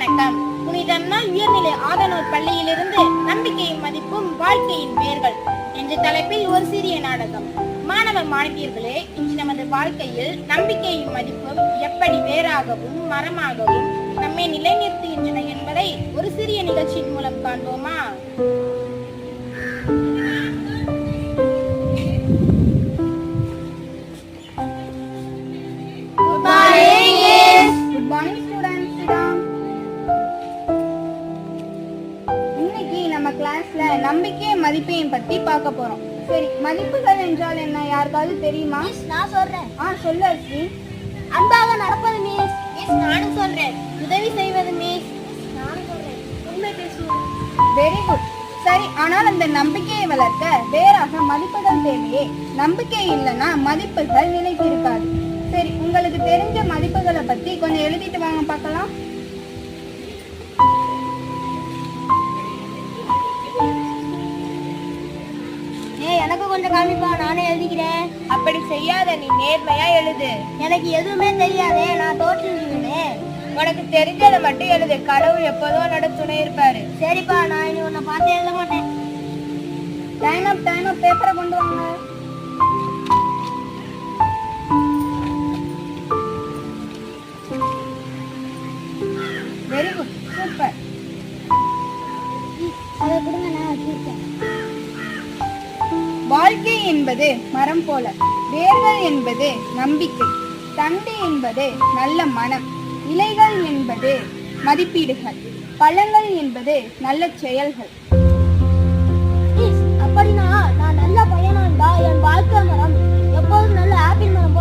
வணக்கம். புனித அண்ணா உயர்நிலை ஆதனூர் பள்ளியிலிருந்து நம்பிக்கையின் மதிப்பும் வாழ்க்கையின் வேர்கள் என்ற தலைப்பில் ஒரு சிறிய நாடகம். மாணவ மாணவியர்களே, இன்று நமது வாழ்க்கையில் நம்பிக்கையின் மதிப்பும் எப்படி வேறாகவும் மரமாகவும் நம்மை நிலைநிறுத்துகின்றன என்பதை ஒரு சிறிய நிகழ்ச்சியின் மூலம் காண்போமா? கிளாஸ்ல நம்பிக்கை மதிப்பையும் பத்தி பார்க்க போறோம். சரி, மதிப்புகள் என்றால் என்ன, யாருக்காவது தெரியுமா? நான் சொல்றேன். சொல்லு அஸ்வி. அன்பாக நடப்பது மிஸ். நானும் சொல்றேன். உதவி செய்வது மிஸ். நானும் சொல்றேன். உண்மை பேசுவது. Very good. சரி, ஆனால் அந்த நம்பிக்கையை வளர்க்க வேறாக மதிப்புகள் தேவையே. நம்பிக்கை இல்லைன்னா மதிப்புகள் நிலைத்திருக்காது. சரி, உங்களுக்கு தெரிஞ்ச மதிப்புகளை பத்தி கொஞ்சம் எழுதிட்டு வாங்க பார்க்கலாம். எனக்கு கொஞ்சம் காமிப்பா, நானே எழுதிக்கிறேன். அப்படி செய்யாத, நீ நேர்மையா எழுது. எனக்கு எதுவுமே தெரியாதே, நான் தோற்றுவேன். உனக்கு தெரிஞ்சதை மட்டும் எழுது. கடவுள் எப்போதும் உன்னோட துணை இருப்பாரு. சரிப்பா, நான் இனி உன்னை பார்த்து எழுத மாட்டேன். டைம் அப் பேப்பரை கொண்டு வாங்க. Very good, super. அதை கொடுங்க, நான் வச்சிருக்கேன். வாழ்க்கை என்பது மரம் போல, வேர்கள் என்பது நம்பிக்கை, தண்டு என்பது நல்ல மனம், இலைகள் என்பது மதிப்பீடுகள், பழங்கள் என்பது நல்ல செயல்கள். அப்படின்னா நான் நல்ல பையனா இருந்தா என் வாழ்க்கை மரம் எப்போதும் நல்ல ஆப்பிள் மரம்